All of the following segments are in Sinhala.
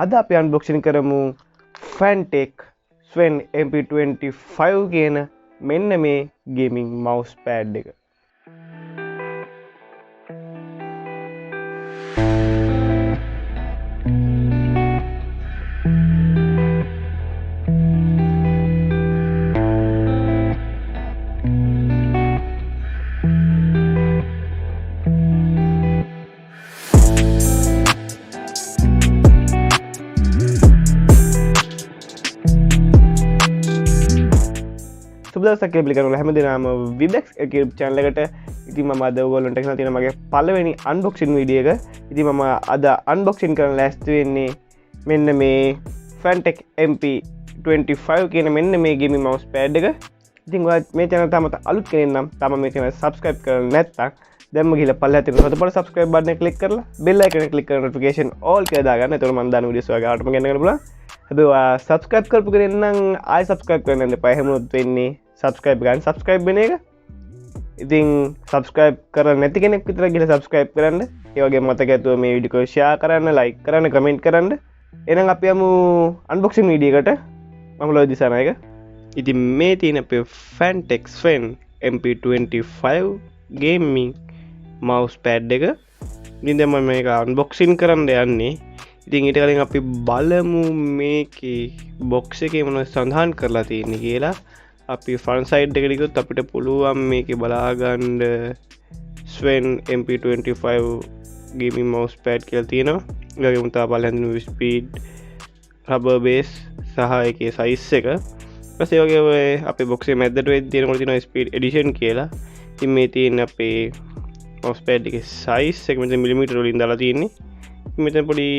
අද අපි අන්බොක්සින් කරමු Fantech Mp25 කියන මෙන්න මේ ගේමින් Mousepad එක. සුබදවසක් කියලා පිළිගන්නවා හැමදෙනාම Vibex YouTube channel එකට. ඉතින් මම අද ඔයගොල්ලන්ට කියලා තියෙන මගේ පළවෙනි unboxing video එක. ඉතින් මම අද unboxing කරන්න ලෑස්ති වෙන්නේ මෙන්න මේ Fantech Mp25 කියන මෙන්න මේ gaming mousepad එක. ඉතින් ඔයා මේ channel තාමත් අලුත් කෙනෙක් නම් තාම මේ channel subscribe කරලා නැත්නම් දැන්ම ගිහලා පල්ලෙහා තියෙන හොතපොළ subscribe button එක click කරලා bell icon එක click කරලා notification all කියලා දාගන්න. එතකොට මම දාන videos ඔයාගේ ආටම ගන්න පුළුවන්. හැබැයි ඔයා subscribe කරපු කෙනෙක් නම් ආයෙ subscribe කරන්න එපා. එහෙම වුණොත් වෙන්නේ subscribe ගන්න subscribe වෙන එක. ඉතින් subscribe කරලා නැති කෙනෙක් විතර ගිහලා subscribe කරන්න. ඒ වගේම මතක ඇතුව මේ වීඩියෝ එක share කරන්න, like කරන්න, comment කරන්න. එහෙනම් අපි යමු unboxing video එකට. මම ලොයි දිසානායක. ඉතින් මේ තියෙන අපේ Fantech Mp25 gaming mousepad එක. ඉතින් දැන් මම මේක unboxing කරන්න යන්නේ. ඉතින් ඊට කලින් අපි බලමු මේකේ box එකේ මොනවද සඳහන් කරලා තියෙන්නේ කියලා. අපි ෆ්‍රන්ට් සයිඩ් එකට ගියොත් අපිට පුළුවන් මේකේ බලා ගන්න Mp25 gaming mousepad කියලා තියෙනවා. ඒ වගේම තව බලන්න speed, rubber base සහ ඒකේ size එක. ඊපස්සේ ඒ වගේ අපේ box එකේ මැද්දට වෙද්දී තියෙනකොට තියෙනවා speed edition කියලා. ඉතින් මේ තියෙන අපේ mousepad එකේ size එක මෙතන මිලිමීටර වලින් දාලා තියෙන්නේ. මෙතන පොඩි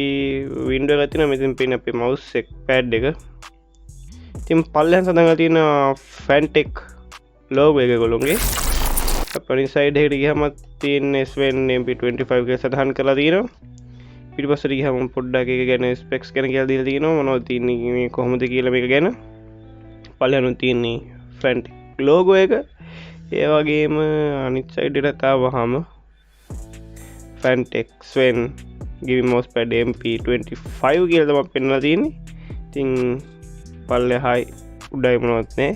window එකක් තියෙනවා. මෙතන පේන අපේ mouse pad එක. ඉතින් පල්ලෙහාන් සඳහන් තියෙන Fantech logo එක ගොල්ලෝගේ. අපේ side එකට ගියාම තියෙන Mp25 කියලා සඳහන් කරලා තියෙනවා. ඊට පස්සේ ගියාම පොඩ්ඩක් ඒක ගැන specs ගැන කියලා දීලා තියෙනවා. මොනවද තියෙන්නේ මේ කොහොමද කියලා මේක ගැන. පල්ලෙහාන් තියෙන්නේ Fantech logo එක. ඒ වගේම අනිත් side එකට ආවහම Fantech gaming mousepad Mp25 කියලා තමයි පෙන්නලා තියෙන්නේ. ඉතින් පල්ලෙහායි උඩයි මොනවත් නෑ.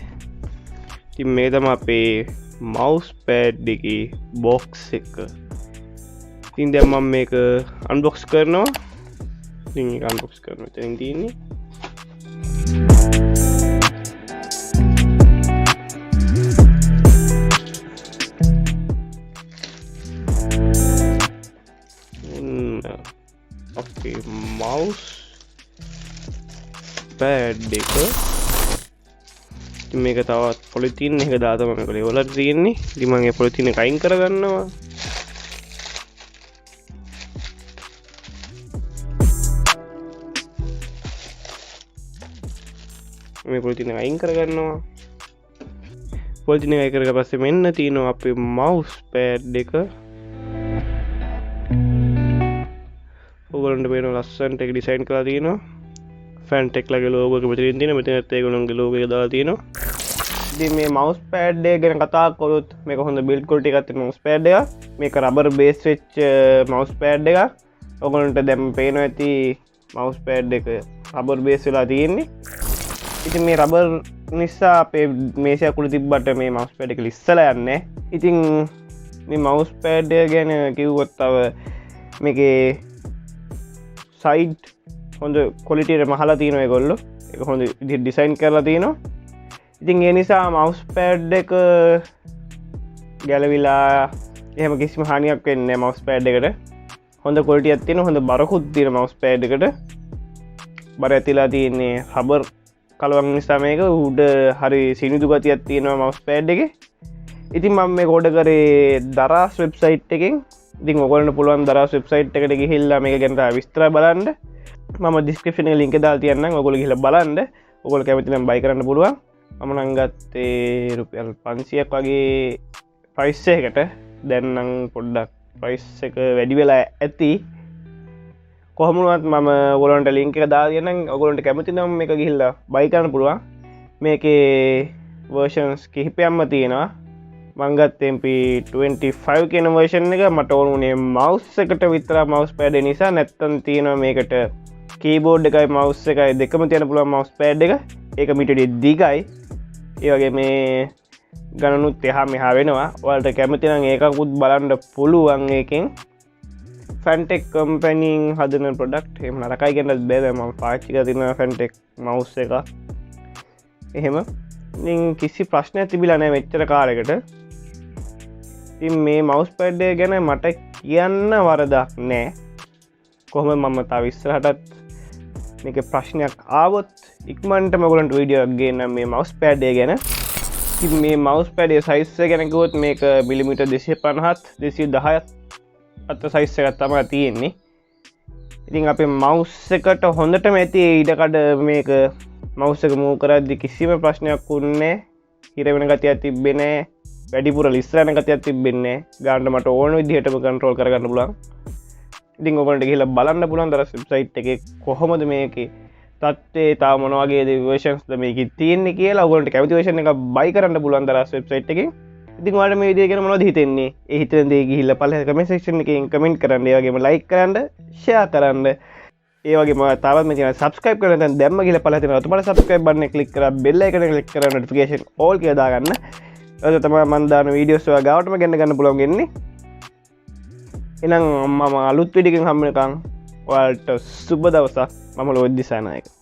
ඉතින් මේක තමයි අපේ mousepad එකේ box එක. ඉතින් දැන් මම මේක unbox කරනවා. ඉතින් මේක unbox කරනවා. එතනින් තියෙන්නේ අපේ mousepad එක. ඉතින් මේක තවත් පොලිතින් එක දාලා තමයි මේක ලෙවලට තියෙන්නේ. ඉතින් මම ඒ පොලිතින් එක අයින් කරගන්නවා. මේ පොලිතින් එක අයින් කරගන්නවා. පොලිතින් එක අයින් කරලා පස්සේ මෙන්න තියෙනවා අපේ mousepad එක. ඔයගොල්ලන්ට පේන ලස්සනට ඒක ඩිසයින් කරලා තියෙනවා. Fantech ලගේ logo එක මෙතනින් තියෙනවා. මෙතනත් ඒගොල්ලන්ගේ logo එක දාලා තියෙනවා. ඉතින් මේ mousepad එක ගැන කතා කරොත් මේක හොඳ build quality එකක් තියෙන mousepad එකක්. මේක rubber base වෙච්ච mousepad එකක්. ඔයගොල්ලන්ට දැන් පේනවා ඇති mousepad එක rubber base වෙලා තියෙන්නේ. ඉතින් මේ rubber නිසා අපේ මේසය කුඩ තිබ්බට මේ mousepad එක ලිස්සලා යන්නේ. ඉතින් මේ mousepad එක ගැන කිව්වොත් තව මේකේ සයිඩ් හොඳ කොලිටියට මහලා තියෙනවා ඒගොල්ලෝ. ඒක හොඳ විදිහට ඩිසයින් කරලා තියෙනවා. ඉතින් ඒ නිසා mousepad එක ගැලවිලා එහෙම කිසිම හානියක් වෙන්නේ නැහැ mousepad එකට. හොඳ කොලිටියක් තියෙනවා. හොඳ බරකුත් තියෙන mousepad එකට. බර ඇතිලා තියෙන්නේ රබර් කලවම් නිසා මේක උඩ හරි සිනිඳු ගතියක් තියෙනවා mousepad එකේ. ඉතින් මම මේක ඕඩර් කරේ darz වෙබ්සයිට් එකෙන්. ඉතින් ඔයගොල්ලන්ට පුළුවන් darz වෙබ්සයිට් එකට ගිහිල්ලා මේක ගැන තව විස්තර බලන්න. මම ඩිස්ක්‍රිප්ෂන් එකේ link එක දාලා තියන්නම්. ඔයගොල්ලෝ ගිහිල්ලා බලන්න. ඔයගොල්ලෝ කැමති නම් buy කරන්න පුළුවන්. මම නම් ගත්තේ රුපියල් 500ක් වගේ price එකකට. දැන් නම් පොඩ්ඩක් price එක වැඩි වෙලා ඇති. කොහොම වුණත් මම ඔයගොල්ලන්ට link එක දාලා තියන්නම්. ඔයගොල්ලන්ට කැමති නම් මේක ගිහිල්ලා buy කරන්න පුළුවන්. මේකේ versions කිහිපයක්ම තියෙනවා. මංගත් MP25 කියන version එක මට ඕනුනේ mouse එකට විතර mousepad නිසා. නැත්තම් තියෙනවා මේකට කීබෝඩ් එකයි මවස් එකයි දෙකම තියෙන පුළුවන් මවස් පෑඩ් එක ඒක මිටඩි දිගයි ඒවගේ මේ ගණනුත් එහා මෙහා වෙනවා වලට කැමතිනම් ඒකකුත් බලන්න පුළුවන් එකෙන් ෆැන්ටෙක් කම්පැනිින් හදන පොඩක්් එම නරකයි ගැන්නත් බැදම පාච්චික තින ෆැන්ටෙක් මවස් එක එහෙම කිසි ප්‍රශ්නය තිබිලනෑ වෙච්චර කාලෙකට ති මේ මවස් පැඩ්ඩය ගැන මට කියන්න වරදක් නෑ කොහොම මම තවිස්සරහටත් මේක ප්‍රශ්නයක් ආවොත් ඉක්මන්ට මගලන්ට වීඩියෝගේ නම් මේ මවස් පෑඩ්ඩය ගැන මේ මවස් පැඩේ සයිස්ස ගැනකුවොත් මේක මිලිමිට 250 210 අත සයිස්ස එකත් තමා තියෙන්නේ ඉතින් අප මවස් එකට හොඳටම ඇති ඉඩකඩ මේක මවස් එක මූ කරද්දි කිසිම ප්‍රශ්නයක් වුන්නේ හිරවෙන ගතියක් තිබෙන්නේ වැඩිපුර ලිස්සරන ගතියක් තිබෙන්නේ ගානට මට ඕන විදිහටම කන්ට්‍රෝල් කරගන්න පුළුවන් ඉතින් ඔයගොල්ලන්ට ගිහලා බලන්න පුළුවන් දරස් වෙබ්සයිට් එකේ කොහොමද මේකේ තත්ත්වයේ තා මොන වගේ versions ද මේකේ තියෙන්නේ කියලා ඔයගොල්ලන්ට කැමති version එක buy කරන්න පුළුවන් දරස් වෙබ්සයිට් එකේ ඉතින් ඔයාලට මේ වීඩියෝ ගැන මොනවද හිතෙන්නේ ඒ හිතෙන දේ ගිහිල්ලා පල්ලෙහා කමෙන්ට් සෙක්ෂන් එකෙන් කමෙන්ට් කරන්න ඒ වගේම ලයික් කරන්න ෂෙයා කරන්න ඒ වගේම තාමත් මේ channel subscribe කරන්න දැන් දැම්ම ගිහලා පල්ලෙහා තියෙන ඔතන subscribe button එක click කරලා bell icon එක click කරලා notification all කියලා දාගන්න ඒක තමයි මම දාන වීඩියෝස් ඔයා ගාවටම ගන්න පුළුවන් වෙන්නේ එහෙනම් මම අලුත් වීඩියෝ එකකින් හම්බ වෙනකන් ඔයාලට සුබ දවසක් මම ලෝහිත් දිසානායක